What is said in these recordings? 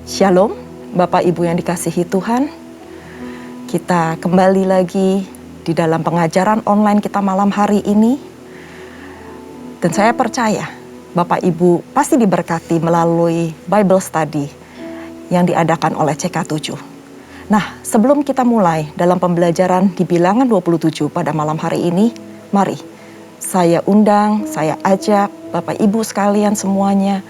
Shalom, Bapak Ibu yang dikasihi Tuhan. Kita kembali lagi di dalam pengajaran online kita malam hari ini. Dan saya percaya Bapak Ibu pasti diberkati melalui Bible Study yang diadakan oleh CK7. Nah, sebelum kita mulai dalam pembelajaran di Bilangan 27 pada malam hari ini, mari saya undang, saya ajak Bapak Ibu sekalian semuanya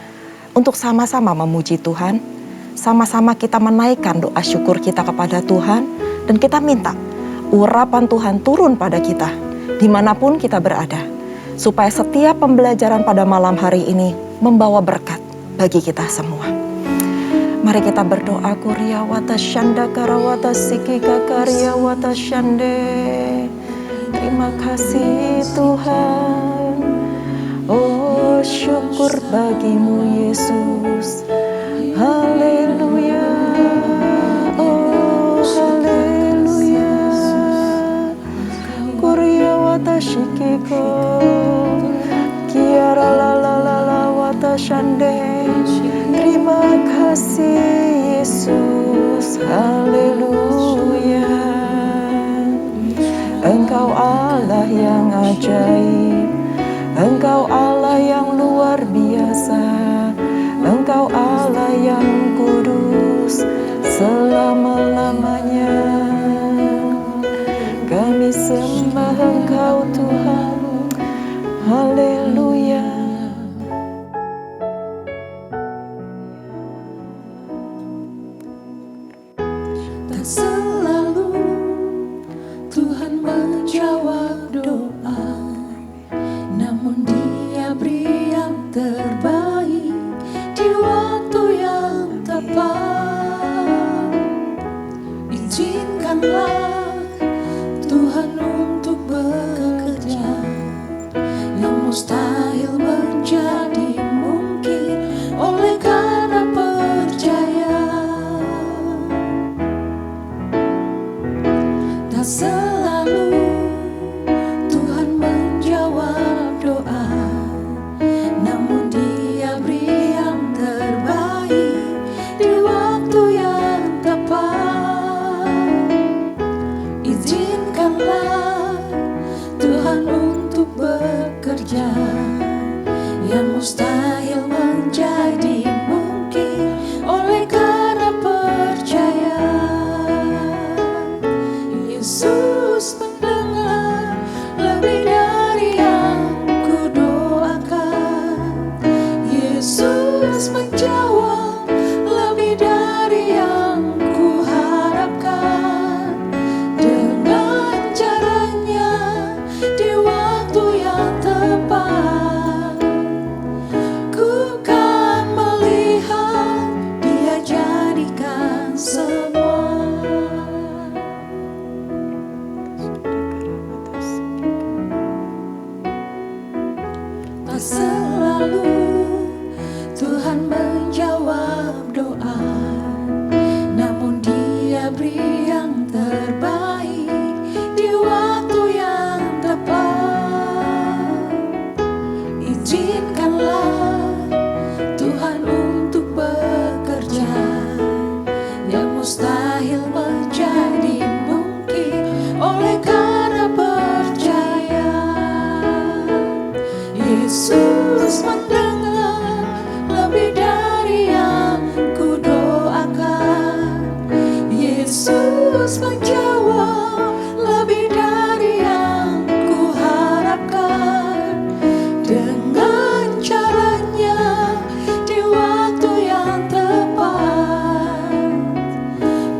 untuk sama-sama memuji Tuhan. Sama-sama kita menaikkan doa syukur kita kepada Tuhan dan kita minta urapan Tuhan turun pada kita dimanapun kita berada, supaya setiap pembelajaran pada malam hari ini membawa berkat bagi kita semua. Mari kita berdoa. Kuria wata shanda karawata sikika karya wata shande. Terima kasih Tuhan. Oh, syukur bagimu Yesus. Haleluya, oh haleluya. Kuria wata shikiko, kiara la la la la wata shande. Terima kasih Yesus, haleluya. Engkau Allah yang ajaib, Engkau Allah yang luar biasa. Engkau Allah yang kudus selama-lamanya. Kami sembah Engkau Tuhan. Haleluya. Tak selalu Tuhan menjawab doa, namun Dia beri yang terbaik di waktu yang tepat. Izinkanlah Tuhan untuk bekerja yang mustahil menjadi mungkin oleh karena percaya. Tak selalu Tuhan menjawab doa, namun Dia beri yang terbaik di waktu yang tepat. Izinkanlah Tuhan untuk bekerja yang mustahil menjadi mungkin oleh karena percaya. Yesus mendengar lebih dari yang kudoakan. Yesus menjawab lebih dari yang kuharapkan. Dengan caranya di waktu yang tepat, ku kan melihat Dia jadikan semua. Tak selalu Tuhan menjawab doa, namun Dia beri yang terbaik di waktu yang tepat. Izinkanlah Tuhan untuk bekerja yang mustahil menjadi mungkin oleh karena percaya. Yesus mendengar lebih dari yang kudoakan. Yesus menjawab lebih dari yang kuharapkan. Dengan caranya di waktu yang tepat,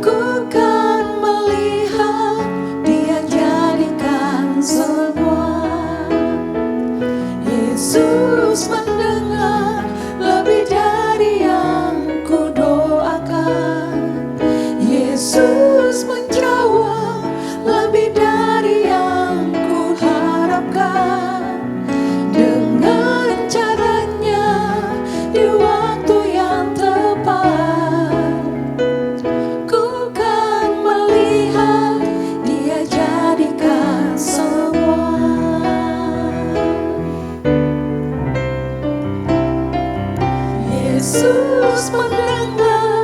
ku kan melihat Dia jadikan semua. Yesus mendengar lebih dari yang kudoakan. Yesus menjawab lebih dari yang kuharapkan. Dengan caranya di waktu yang tepat, ku kan melihat Dia jadikan semua. Yesus mendengar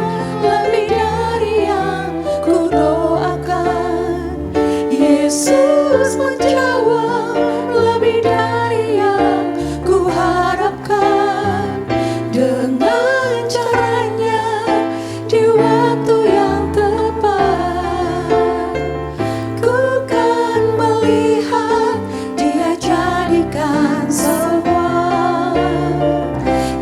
dengan caranya di waktu yang tepat. Ku kan melihat Dia jadikan semua.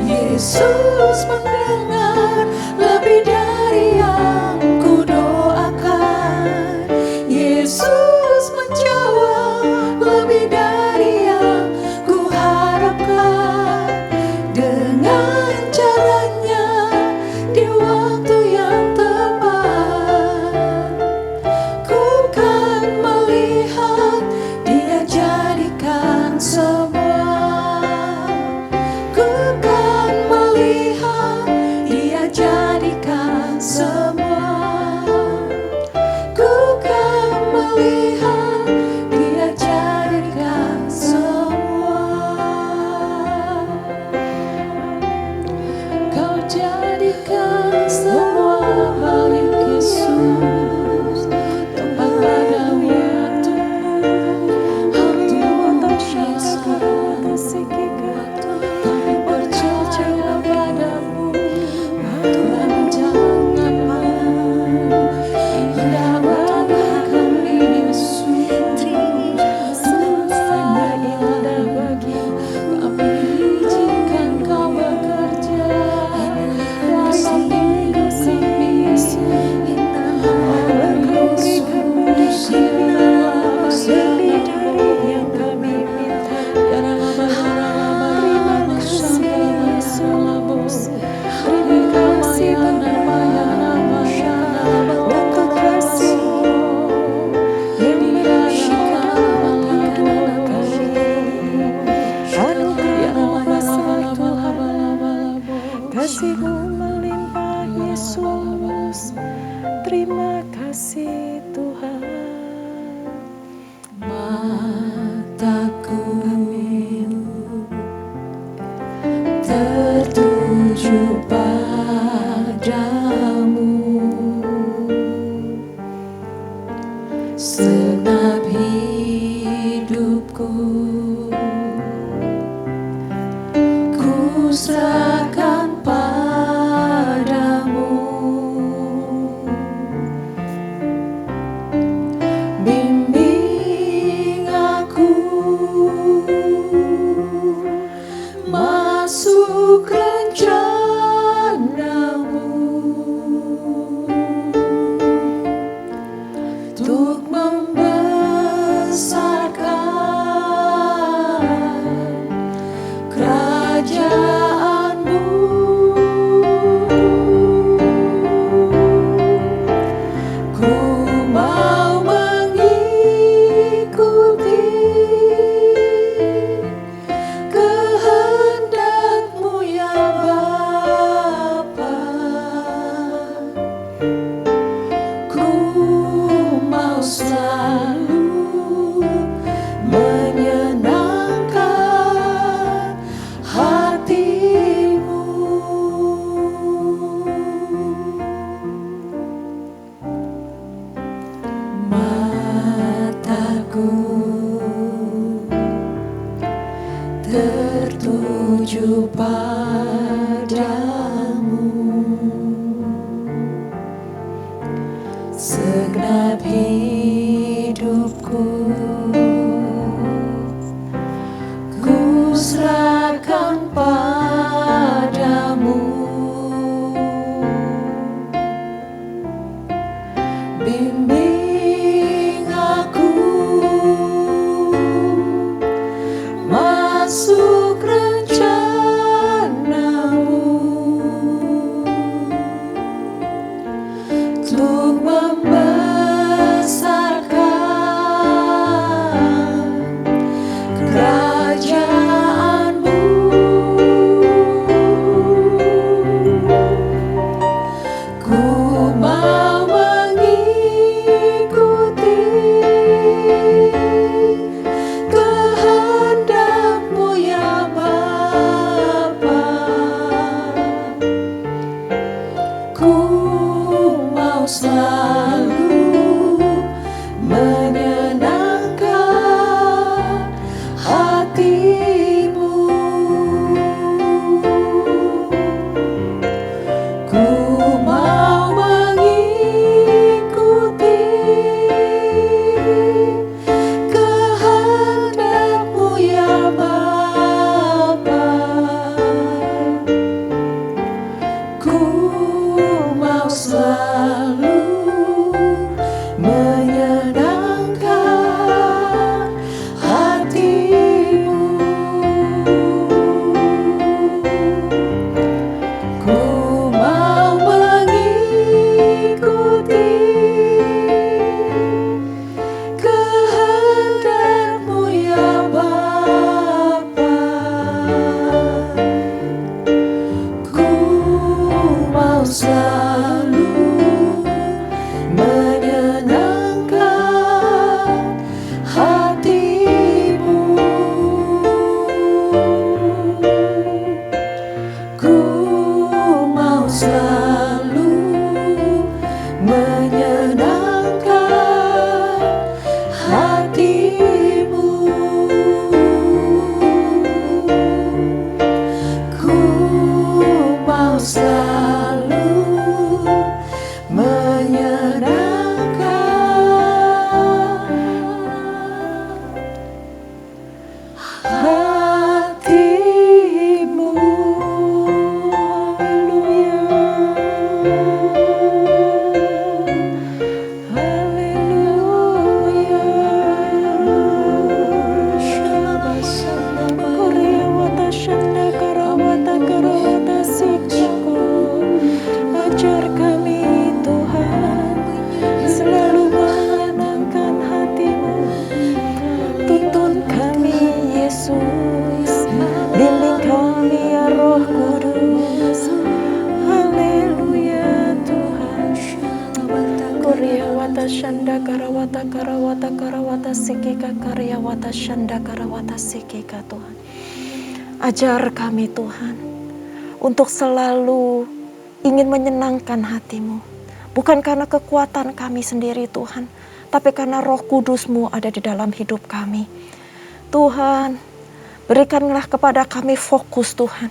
Yesus mendengar lebih dari yang ku doakan. Yesus menjawab lebih dari yang ku harapkan. Dengan caranya di waktu yang tepat, ku kan melihat Dia jadikan semua. Ku kan melihat Dia jadikan semua. Ku kan melihat Dia jadikan semua. Kau jadikan semua balik Yesus, tepat pada waktumu. Kami percaya padamu, Tuhan jangan mau. Indah bagi kami Yesus, semuanya indah bagi kami. Izinkan Kau bekerja dalam hidup kami. Oleh Yesus, biarlah lebih dari yang kami minta. Terima kasih Yesus. Terima kasih untuk kasih yang menyaksikan hidup kami. Anugerah Tuhan, kasih-Mu melimpah Yesus. Terima kasih Tuhan. Mataku tertuju padamu, segenap hidupku ku serahkan padamu. Bimbing aku masuk rencana-Mu, untuk membesarkan kerajaan-Mu. Ku mau mengikuti kehendak-Mu ya Bapa. Ku mau selalu menyenangkan hati-Mu. Mataku tertuju padamu, segenap hidupku ku serahkan padamu. Bimbing aku masuk rencana-Mu, untuk membesarkan kerajaan-Mu. Ku mau mengikuti kehendak-Mu ya Bapa. Ku mau selalu menyenangkan hati-Mu. selalu menyenangkan hatimu. Ku mau selalu menyenangkan hatimu. Ku mau selalu menyenangkan hatimu. Haleluya. Koryawata shanda karawata karawata sikako. Ajar kami Tuhan selalu menyenangkan hatimu. Tuntun kami Yesus, bimbing kami ya Roh Kudus. Haleluya Tuhan. Koryawata shanda karawata karawata karawata sikika karyawata shanda karawata sikika Tuhan. Ajar kami Tuhan untuk selalu ingin menyenangkan hatimu. Bukan karena kekuatan kami sendiri Tuhan, tapi karena Roh Kudus-Mu ada di dalam hidup kami. Tuhan, berikanlah kepada kami fokus Tuhan,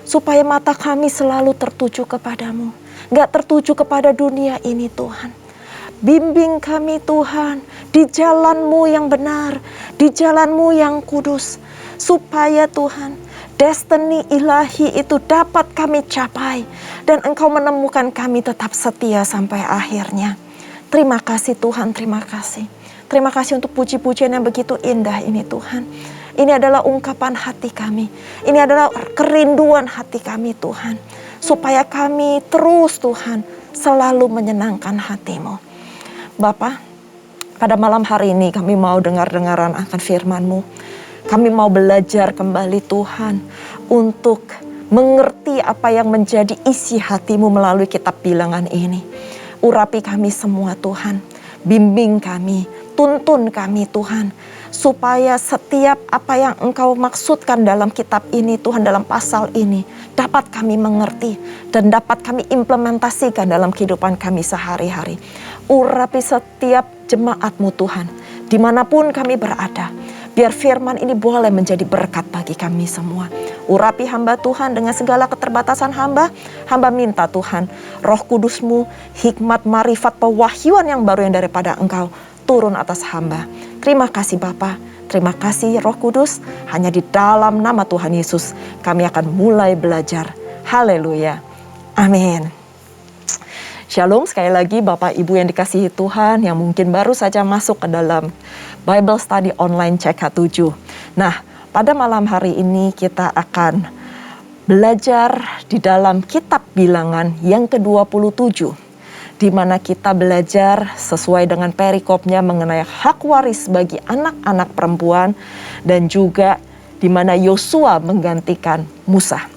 supaya mata kami selalu tertuju kepadamu, gak tertuju kepada dunia ini Tuhan. Bimbing kami Tuhan di jalan-Mu yang benar, di jalan-Mu yang kudus, supaya Tuhan destiny ilahi itu dapat kami capai dan Engkau menemukan kami tetap setia sampai akhirnya. Terima kasih Tuhan, terima kasih. Terima kasih untuk puji-pujian yang begitu indah ini Tuhan. Ini adalah ungkapan hati kami. Ini adalah kerinduan hati kami Tuhan. Supaya kami terus Tuhan selalu menyenangkan hati-Mu. Bapa, pada malam hari ini kami mau dengar-dengaran akan firman-Mu. Kami mau belajar kembali Tuhan untuk mengerti apa yang menjadi isi hati-Mu melalui kitab bilangan ini. Urapi kami semua Tuhan, bimbing kami, tuntun kami Tuhan. Supaya setiap apa yang Engkau maksudkan dalam kitab ini Tuhan, dalam pasal ini, dapat kami mengerti dan dapat kami implementasikan dalam kehidupan kami sehari-hari. Urapi setiap jemaat-Mu Tuhan, dimanapun kami berada. Biar firman ini boleh menjadi berkat bagi kami semua. Urapi hamba Tuhan dengan segala keterbatasan hamba. Hamba minta Tuhan, Roh Kudus-Mu, hikmat, marifat, pewahyuan yang baru yang daripada Engkau turun atas hamba. Terima kasih Bapa, terima kasih Roh Kudus. Hanya di dalam nama Tuhan Yesus kami akan mulai belajar. Haleluya. Amin. Shalom, sekali lagi Bapak Ibu yang dikasihi Tuhan yang mungkin baru saja masuk ke dalam Bible Study Online CK7. Nah, pada malam hari ini kita akan belajar di dalam kitab bilangan yang ke-27. Di mana kita belajar sesuai dengan perikopnya mengenai hak waris bagi anak-anak perempuan. Dan juga di mana Yosua menggantikan Musa.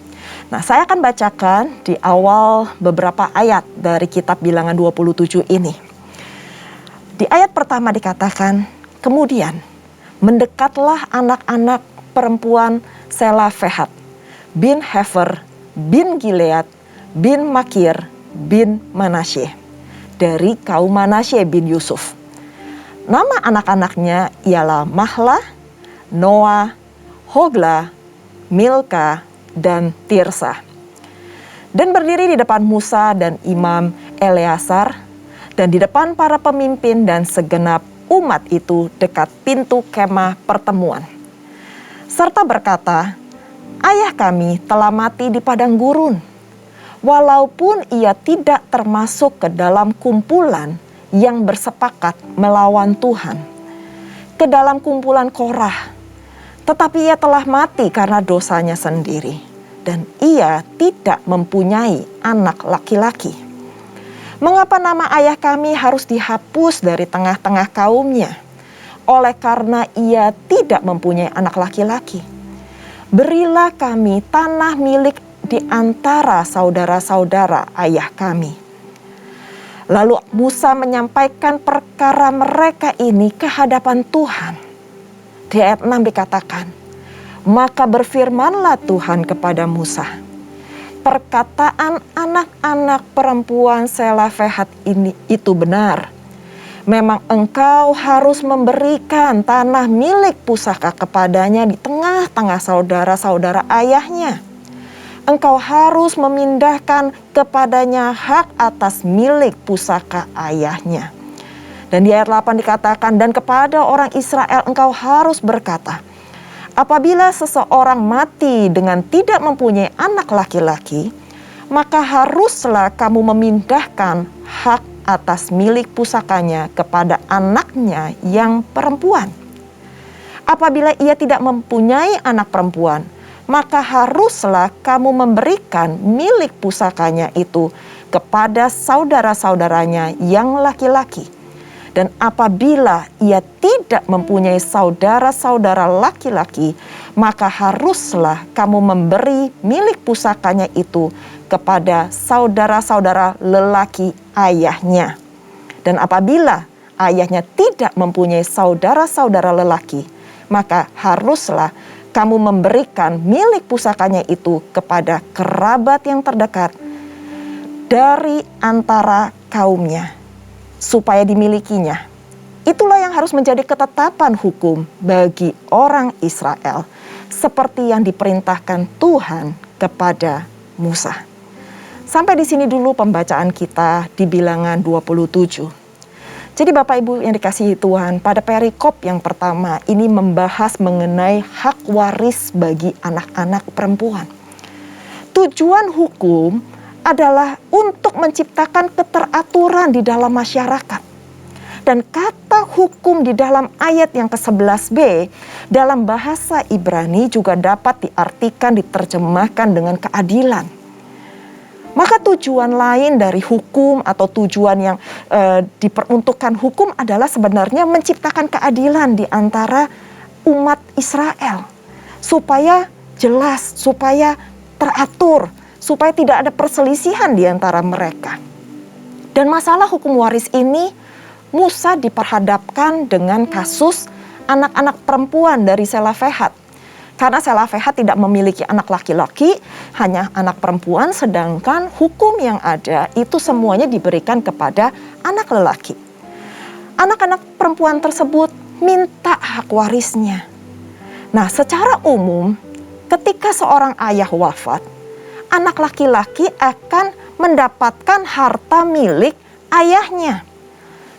Nah, saya akan bacakan di awal beberapa ayat dari kitab bilangan 27 ini. Di ayat pertama dikatakan, kemudian mendekatlah anak-anak perempuan Selafehat bin Hefer bin Gilead bin Makir bin Manasye dari kaum Manasye bin Yusuf. Nama anak-anaknya ialah Mahla, Noah, Hogla, Milka, dan Tirsa. Dan berdiri di depan Musa dan Imam Eleazar dan di depan para pemimpin dan segenap umat itu dekat pintu kemah pertemuan. Serta berkata, ayah kami telah mati di padang gurun, walaupun ia tidak termasuk ke dalam kumpulan yang bersepakat melawan Tuhan, ke dalam kumpulan Korah. Tetapi ia telah mati karena dosanya sendiri, dan ia tidak mempunyai anak laki-laki. Mengapa nama ayah kami harus dihapus dari tengah-tengah kaumnya? Oleh karena ia tidak mempunyai anak laki-laki. Berilah kami tanah milik di antara saudara-saudara ayah kami. Lalu Musa menyampaikan perkara mereka ini ke hadapan Tuhan. Di ayat 6 dikatakan, maka berfirmanlah Tuhan kepada Musa, perkataan anak-anak perempuan Selofehad ini itu benar. Memang engkau harus memberikan tanah milik pusaka kepadanya di tengah-tengah saudara-saudara ayahnya. Engkau harus memindahkan kepadanya hak atas milik pusaka ayahnya. Dan di ayat 8 dikatakan, dan kepada orang Israel engkau harus berkata, apabila seseorang mati dengan tidak mempunyai anak laki-laki, maka haruslah kamu memindahkan hak atas milik pusakanya kepada anaknya yang perempuan. Apabila ia tidak mempunyai anak perempuan, maka haruslah kamu memberikan milik pusakanya itu kepada saudara-saudaranya yang laki-laki. Dan apabila ia tidak mempunyai saudara-saudara laki-laki, maka haruslah kamu memberi milik pusakanya itu kepada saudara-saudara lelaki ayahnya. Dan apabila ayahnya tidak mempunyai saudara-saudara lelaki, maka haruslah kamu memberikan milik pusakanya itu kepada kerabat yang terdekat dari antara kaumnya, supaya dimilikinya. Itulah yang harus menjadi ketetapan hukum bagi orang Israel, seperti yang diperintahkan Tuhan kepada Musa. Sampai di sini dulu pembacaan kita di Bilangan 27. Jadi Bapak Ibu yang dikasihi Tuhan, pada perikop yang pertama ini membahas mengenai hak waris bagi anak-anak perempuan. Tujuan hukum adalah untuk menciptakan keteraturan di dalam masyarakat. Dan kata hukum di dalam ayat yang ke-11b dalam bahasa Ibrani juga dapat diartikan, diterjemahkan dengan keadilan. Maka tujuan lain dari hukum atau tujuan yang diperuntukkan hukum adalah sebenarnya menciptakan keadilan di antara umat Israel. Supaya jelas, supaya teratur, supaya tidak ada perselisihan di antara mereka. Dan masalah hukum waris ini, Musa diperhadapkan dengan kasus anak-anak perempuan dari Selofehad. Karena Selofehad tidak memiliki anak laki-laki, hanya anak perempuan, sedangkan hukum yang ada itu semuanya diberikan kepada anak lelaki. Anak-anak perempuan tersebut minta hak warisnya. Nah, secara umum ketika seorang ayah wafat, anak laki-laki akan mendapatkan harta milik ayahnya.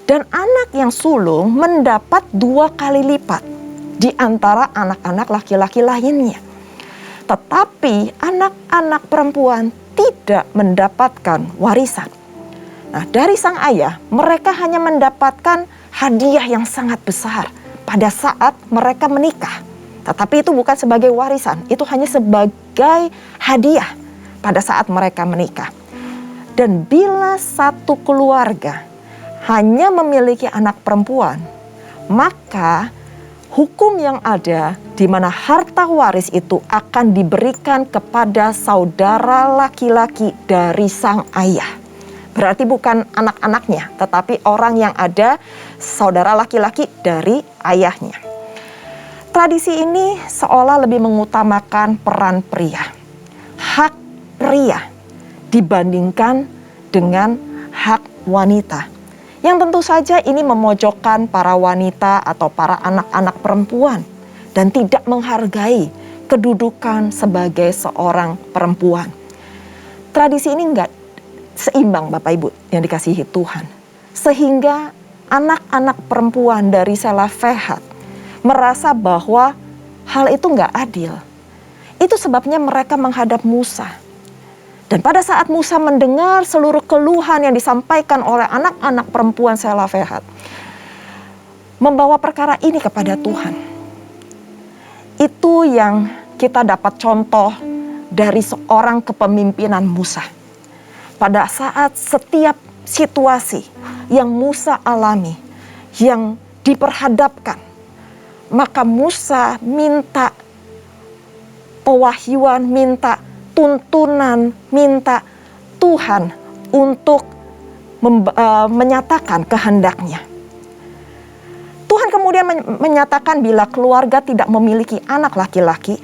Dan anak yang sulung mendapat 2 kali lipat di antara anak-anak laki-laki lainnya. Tetapi anak-anak perempuan tidak mendapatkan warisan. Nah, dari sang ayah, mereka hanya mendapatkan hadiah yang sangat besar pada saat mereka menikah. Tetapi itu bukan sebagai warisan, itu hanya sebagai hadiah pada saat mereka menikah. Dan bila satu keluarga hanya memiliki anak perempuan, maka hukum yang ada di mana harta waris itu akan diberikan kepada saudara laki-laki dari sang ayah. Berarti bukan anak-anaknya, tetapi orang yang ada saudara laki-laki dari ayahnya. Tradisi ini seolah lebih mengutamakan peran pria, hak pria dibandingkan dengan hak wanita. Yang tentu saja ini memojokkan para wanita atau para anak-anak perempuan dan tidak menghargai kedudukan sebagai seorang perempuan. Tradisi ini enggak seimbang Bapak Ibu yang dikasihi Tuhan. Sehingga anak-anak perempuan dari Selofehad merasa bahwa hal itu enggak adil. Itu sebabnya mereka menghadap Musa. Dan pada saat Musa mendengar seluruh keluhan yang disampaikan oleh anak-anak perempuan Selofehad, membawa perkara ini kepada Tuhan. Itu yang kita dapat contoh dari seorang kepemimpinan Musa. Pada saat setiap situasi yang Musa alami, yang diperhadapkan, maka Musa minta pewahyuan, minta tuntunan, minta Tuhan untuk menyatakan kehendaknya. Tuhan kemudian menyatakan bila keluarga tidak memiliki anak laki-laki,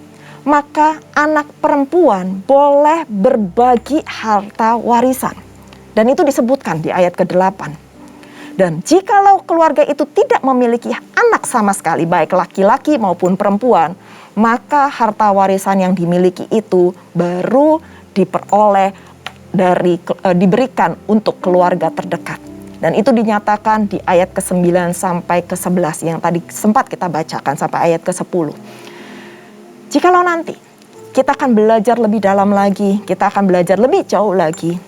maka anak perempuan boleh berbagi harta warisan. Dan itu disebutkan di ayat ke-8. Dan jikalau keluarga itu tidak memiliki anak sama sekali, baik laki-laki maupun perempuan, maka harta warisan yang dimiliki itu baru diberikan untuk keluarga terdekat. Dan itu dinyatakan di ayat ke-9 sampai ke-11 yang tadi sempat kita bacakan sampai ayat ke-10. Jikalau nanti kita akan belajar lebih dalam lagi, kita akan belajar lebih jauh lagi,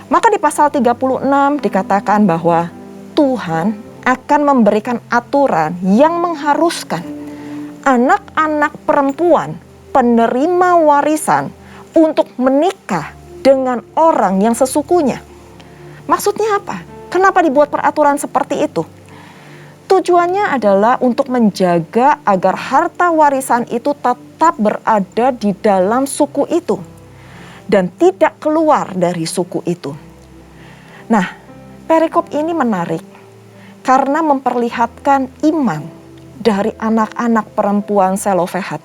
maka di pasal 36 dikatakan bahwa Tuhan akan memberikan aturan yang mengharuskan anak-anak perempuan penerima warisan untuk menikah dengan orang yang sesukunya. Maksudnya apa? Kenapa dibuat peraturan seperti itu? Tujuannya adalah untuk menjaga agar harta warisan itu tetap berada di dalam suku itu dan tidak keluar dari suku itu. Nah, perikop ini menarik karena memperlihatkan iman dari anak-anak perempuan Selofehad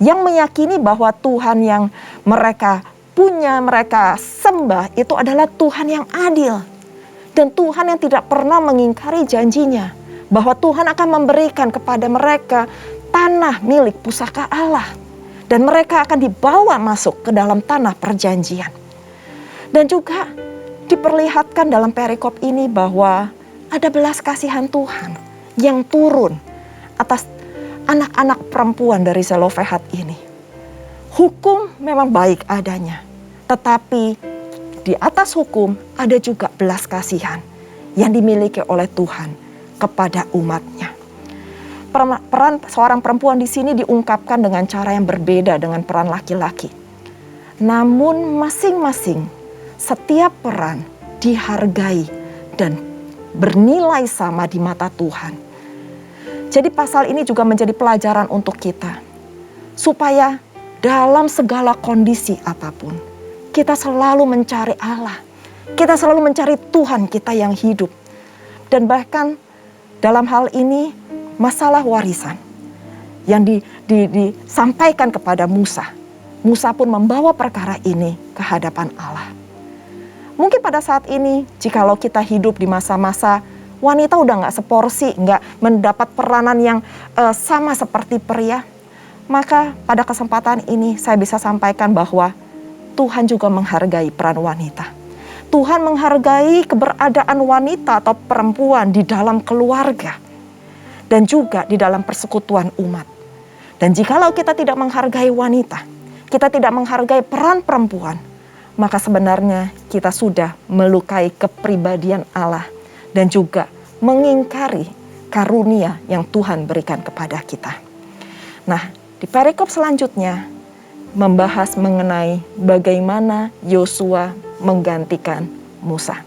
yang meyakini bahwa Tuhan yang mereka punya, mereka sembah itu adalah Tuhan yang adil. Dan Tuhan yang tidak pernah mengingkari janjinya bahwa Tuhan akan memberikan kepada mereka tanah milik pusaka Allah. Dan mereka akan dibawa masuk ke dalam tanah perjanjian. Dan juga diperlihatkan dalam perikop ini bahwa ada belas kasihan Tuhan yang turun atas anak-anak perempuan dari Selofehad ini. Hukum memang baik adanya, tetapi di atas hukum ada juga belas kasihan yang dimiliki oleh Tuhan kepada umatnya. Peran seorang perempuan di sini diungkapkan dengan cara yang berbeda dengan peran laki-laki. Namun masing-masing setiap peran dihargai dan bernilai sama di mata Tuhan. Jadi pasal ini juga menjadi pelajaran untuk kita. Supaya dalam segala kondisi apapun, kita selalu mencari Allah. Kita selalu mencari Tuhan kita yang hidup. Dan bahkan dalam hal ini masalah warisan yang disampaikan kepada Musa. Musa pun membawa perkara ini ke hadapan Allah. Mungkin pada saat ini jikalau kita hidup di masa-masa wanita udah gak seporsi, gak mendapat peranan yang sama seperti pria. Maka pada kesempatan ini saya bisa sampaikan bahwa Tuhan juga menghargai peran wanita. Tuhan menghargai keberadaan wanita atau perempuan di dalam keluarga. Dan juga di dalam persekutuan umat. Dan jikalau kita tidak menghargai wanita, kita tidak menghargai peran perempuan, maka sebenarnya kita sudah melukai kepribadian Allah. Dan juga mengingkari karunia yang Tuhan berikan kepada kita. Nah, di perikop selanjutnya membahas mengenai bagaimana Yosua menggantikan Musa.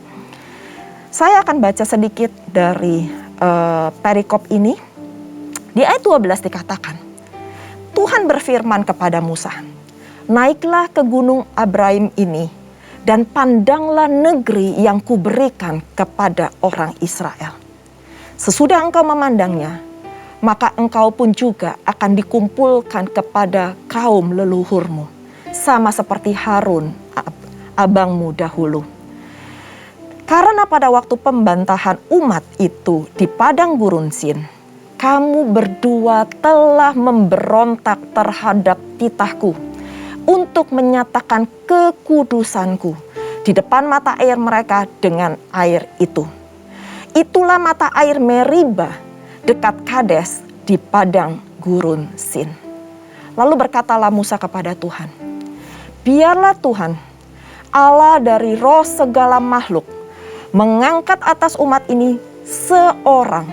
Saya akan baca sedikit dari perikop ini. Di ayat 12 dikatakan, Tuhan berfirman kepada Musa, naiklah ke gunung Abraim ini dan pandanglah negeri yang kuberikan kepada orang Israel. Sesudah engkau memandangnya, maka engkau pun juga akan dikumpulkan kepada kaum leluhurmu, sama seperti Harun, abangmu dahulu. Karena pada waktu pembantahan umat itu di padang gurun Sin, kamu berdua telah memberontak terhadap titahku untuk menyatakan kekudusanku di depan mata air mereka dengan air itu. Itulah mata air Meribah dekat Kades di padang gurun Sin. Lalu berkatalah Musa kepada Tuhan, biarlah Tuhan, Allah dari roh segala makhluk, mengangkat atas umat ini seorang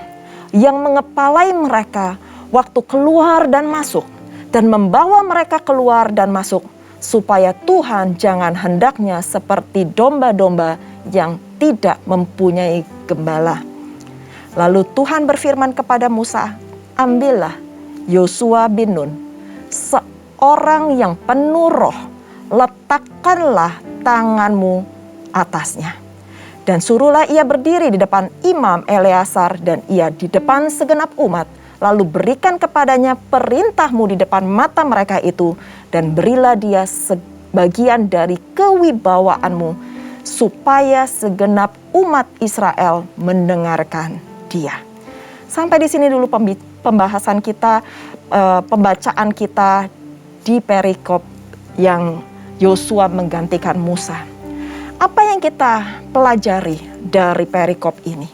yang mengepalai mereka waktu keluar dan masuk, dan membawa mereka keluar dan masuk, supaya Tuhan jangan hendaknya seperti domba-domba yang tidak mempunyai gembala. Lalu Tuhan berfirman kepada Musa, ambillah Yosua bin Nun, seorang yang penuh roh, letakkanlah tanganmu atasnya. Dan suruhlah ia berdiri di depan Imam Eleazar dan ia di depan segenap umat. Lalu berikan kepadanya perintahmu di depan mata mereka itu. Dan berilah dia sebagian dari kewibawaanmu supaya segenap umat Israel mendengarkan dia. Sampai di sini dulu pembahasan kita, pembacaan kita di perikop yang Yosua menggantikan Musa. Apa yang kita pelajari dari perikop ini?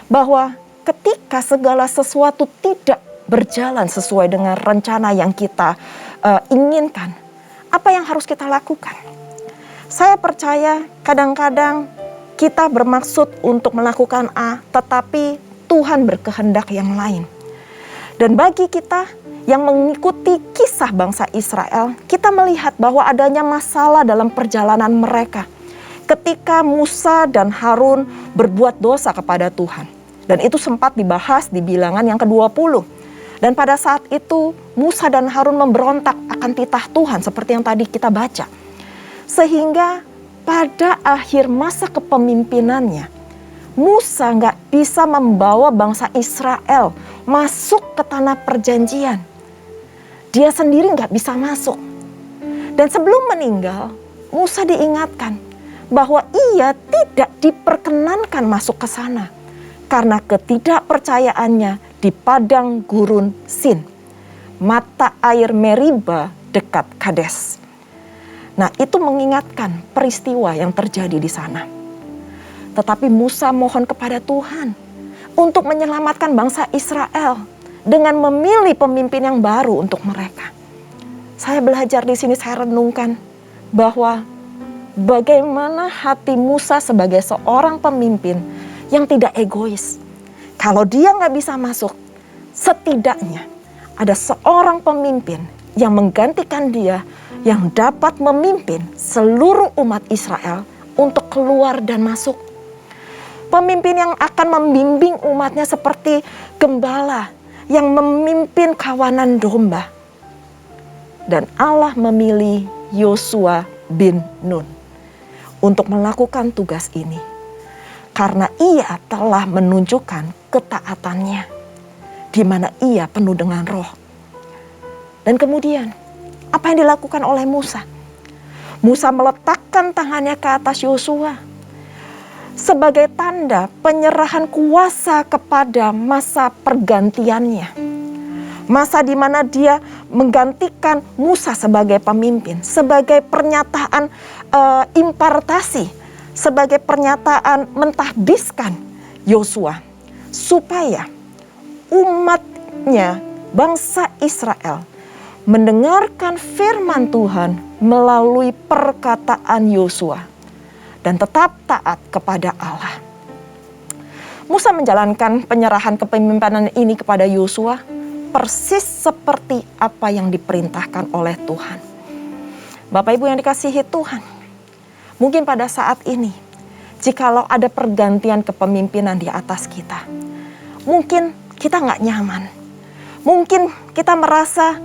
Bahwa ketika segala sesuatu tidak berjalan sesuai dengan rencana yang kita inginkan, apa yang harus kita lakukan? Saya percaya kadang-kadang kita bermaksud untuk melakukan A, tetapi Tuhan berkehendak yang lain. Dan bagi kita yang mengikuti kisah bangsa Israel, kita melihat bahwa adanya masalah dalam perjalanan mereka. Ketika Musa dan Harun berbuat dosa kepada Tuhan. Dan itu sempat dibahas di bilangan yang ke-20. Dan pada saat itu Musa dan Harun memberontak akan titah Tuhan seperti yang tadi kita baca. Sehingga pada akhir masa kepemimpinannya, Musa nggak bisa membawa bangsa Israel masuk ke tanah perjanjian. Dia sendiri nggak bisa masuk. Dan sebelum meninggal, Musa diingatkan bahwa ia tidak diperkenankan masuk ke sana karena ketidakpercayaannya di padang gurun Sin, mata air Meriba dekat Kades. Nah, itu mengingatkan peristiwa yang terjadi di sana. Tetapi Musa mohon kepada Tuhan untuk menyelamatkan bangsa Israel dengan memilih pemimpin yang baru untuk mereka. Saya belajar di sini, saya renungkan bahwa bagaimana hati Musa sebagai seorang pemimpin yang tidak egois. Kalau dia nggak bisa masuk, setidaknya ada seorang pemimpin yang menggantikan dia yang dapat memimpin seluruh umat Israel untuk keluar dan masuk. Pemimpin yang akan membimbing umatnya seperti gembala yang memimpin kawanan domba. Dan Allah memilih Yosua bin Nun untuk melakukan tugas ini. Karena ia telah menunjukkan ketaatannya, di mana ia penuh dengan roh. Dan kemudian, apa yang dilakukan oleh Musa? Musa meletakkan tangannya ke atas Yosua sebagai tanda penyerahan kuasa kepada masa pergantiannya. Masa di mana dia menggantikan Musa sebagai pemimpin, sebagai pernyataan impartasi, sebagai pernyataan mentahbiskan Yosua, supaya umatnya, bangsa Israel, mendengarkan firman Tuhan melalui perkataan Yosua dan tetap taat kepada Allah. Musa menjalankan penyerahan kepemimpinan ini kepada Yosua persis seperti apa yang diperintahkan oleh Tuhan. Bapak Ibu yang dikasihi Tuhan, mungkin pada saat ini, jikalau ada pergantian kepemimpinan di atas kita, mungkin kita nggak nyaman. Mungkin kita merasa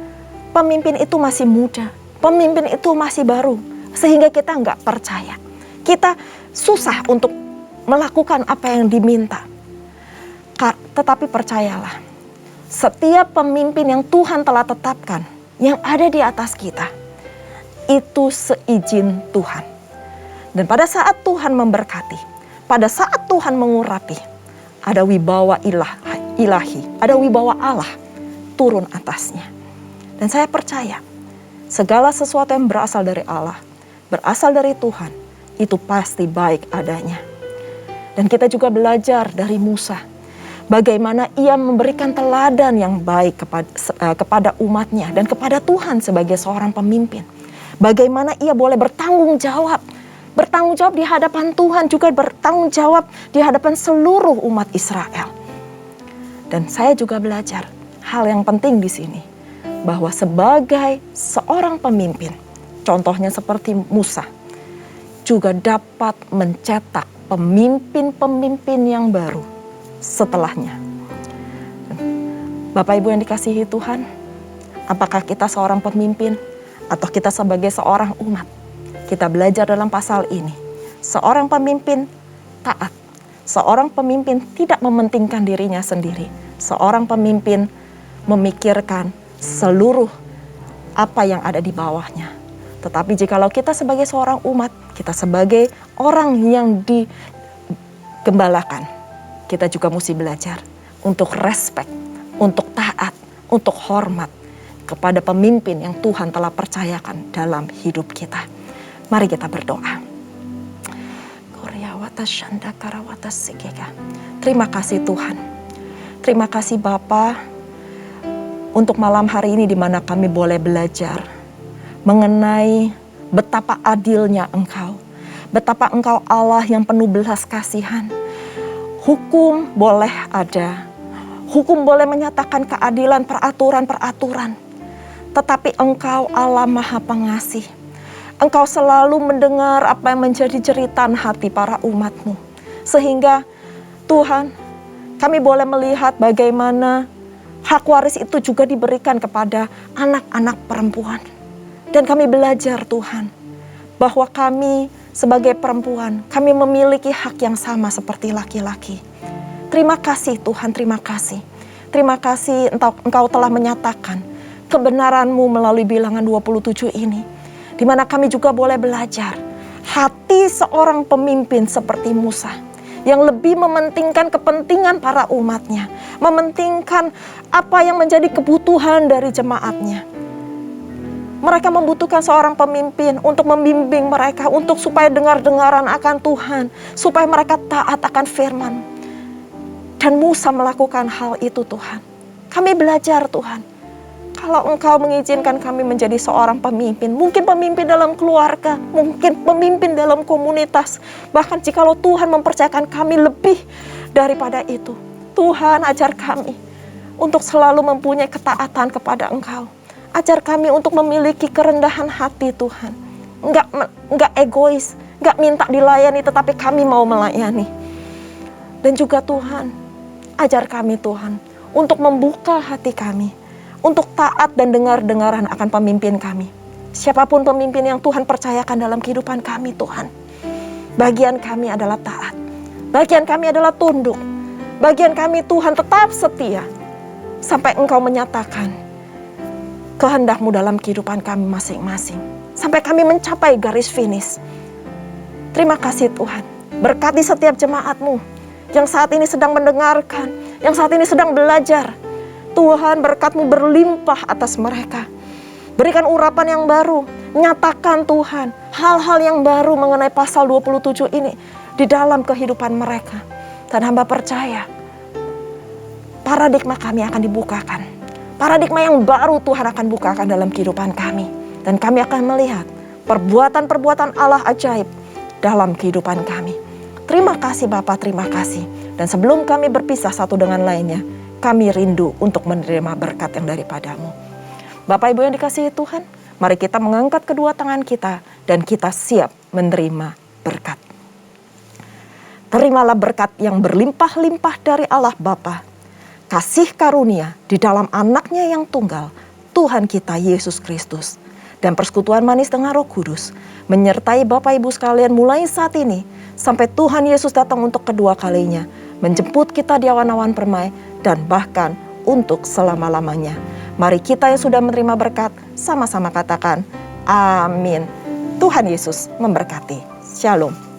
pemimpin itu masih muda, pemimpin itu masih baru, sehingga kita nggak percaya. Kita susah untuk melakukan apa yang diminta. Tetapi percayalah, setiap pemimpin yang Tuhan telah tetapkan, yang ada di atas kita, itu seizin Tuhan. Dan pada saat Tuhan memberkati, pada saat Tuhan mengurapi, ada wibawa ilahi, ada wibawa Allah turun atasnya. Dan saya percaya, segala sesuatu yang berasal dari Allah, berasal dari Tuhan, itu pasti baik adanya. Dan kita juga belajar dari Musa, bagaimana ia memberikan teladan yang baik kepada umatnya dan kepada Tuhan sebagai seorang pemimpin. Bagaimana ia boleh bertanggung jawab di hadapan Tuhan, juga bertanggung jawab di hadapan seluruh umat Israel. Dan saya juga belajar hal yang penting di sini, bahwa sebagai seorang pemimpin, contohnya seperti Musa, juga dapat mencetak pemimpin-pemimpin yang baru setelahnya. Bapak Ibu yang dikasihi Tuhan, apakah kita seorang pemimpin atau kita sebagai seorang umat? kita belajar dalam pasal ini. Seorang pemimpin taat. Seorang pemimpin tidak mementingkan dirinya sendiri. Seorang pemimpin memikirkan seluruh apa yang ada di bawahnya. Tetapi jikalau kita sebagai seorang umat, kita sebagai orang yang digembalakan, kita juga mesti belajar untuk respect, untuk taat, untuk hormat kepada pemimpin yang Tuhan telah percayakan dalam hidup kita. Mari kita berdoa. Terima kasih Tuhan. Terima kasih Bapa untuk malam hari ini di mana kami boleh belajar mengenai betapa adilnya Engkau. Betapa Engkau Allah yang penuh belas kasihan. Hukum boleh ada. Hukum boleh menyatakan keadilan, peraturan-peraturan. Tetapi Engkau Allah Maha Pengasih. Engkau selalu mendengar apa yang menjadi jeritan hati para umat-Mu. Sehingga Tuhan, kami boleh melihat bagaimana hak waris itu juga diberikan kepada anak-anak perempuan. Dan kami belajar Tuhan, bahwa kami sebagai perempuan, kami memiliki hak yang sama seperti laki-laki. Terima kasih Tuhan, terima kasih. Terima kasih Engkau telah menyatakan kebenaran-Mu melalui bilangan 27 ini. Di mana kami juga boleh belajar hati seorang pemimpin seperti Musa yang lebih mementingkan kepentingan para umatnya, mementingkan apa yang menjadi kebutuhan dari jemaatnya. Mereka membutuhkan seorang pemimpin untuk membimbing mereka, untuk supaya dengar-dengaran akan Tuhan, supaya mereka taat akan firman. Dan Musa melakukan hal itu Tuhan. Kami belajar Tuhan, kalau Engkau mengizinkan kami menjadi seorang pemimpin, mungkin pemimpin dalam keluarga, mungkin pemimpin dalam komunitas, bahkan jikalau Tuhan mempercayakan kami lebih daripada itu, Tuhan ajar kami untuk selalu mempunyai ketaatan kepada Engkau. Ajar kami untuk memiliki kerendahan hati Tuhan. Enggak egois, enggak minta dilayani, tetapi kami mau melayani. Dan juga Tuhan, ajar kami Tuhan untuk membuka hati kami, untuk taat dan dengar-dengaran akan pemimpin kami. Siapapun pemimpin yang Tuhan percayakan dalam kehidupan kami Tuhan. Bagian kami adalah taat. Bagian kami adalah tunduk. Bagian kami Tuhan tetap setia. Sampai Engkau menyatakan kehendak-Mu dalam kehidupan kami masing-masing. Sampai kami mencapai garis finish. Terima kasih Tuhan. Berkati setiap jemaat-Mu yang saat ini sedang mendengarkan, yang saat ini sedang belajar. Tuhan, berkat-Mu berlimpah atas mereka. Berikan urapan yang baru. Nyatakan Tuhan hal-hal yang baru mengenai pasal 27 ini di dalam kehidupan mereka. Dan hamba percaya paradigma kami akan dibukakan. Paradigma yang baru Tuhan akan bukakan dalam kehidupan kami. Dan kami akan melihat perbuatan-perbuatan Allah ajaib dalam kehidupan kami. Terima kasih Bapak, terima kasih. Dan sebelum kami berpisah satu dengan lainnya, kami rindu untuk menerima berkat yang daripada-Mu. Bapak Ibu yang dikasihi Tuhan, mari kita mengangkat kedua tangan kita dan kita siap menerima berkat. Terimalah berkat yang berlimpah-limpah dari Allah Bapa, kasih karunia di dalam anaknya yang tunggal, Tuhan kita Yesus Kristus, dan persekutuan manis dengan Roh Kudus, menyertai Bapak Ibu sekalian mulai saat ini, sampai Tuhan Yesus datang untuk kedua kalinya, menjemput kita di awan-awan permai, dan bahkan untuk selama-lamanya. Mari kita yang sudah menerima berkat, sama-sama katakan, amin. Tuhan Yesus memberkati. Shalom.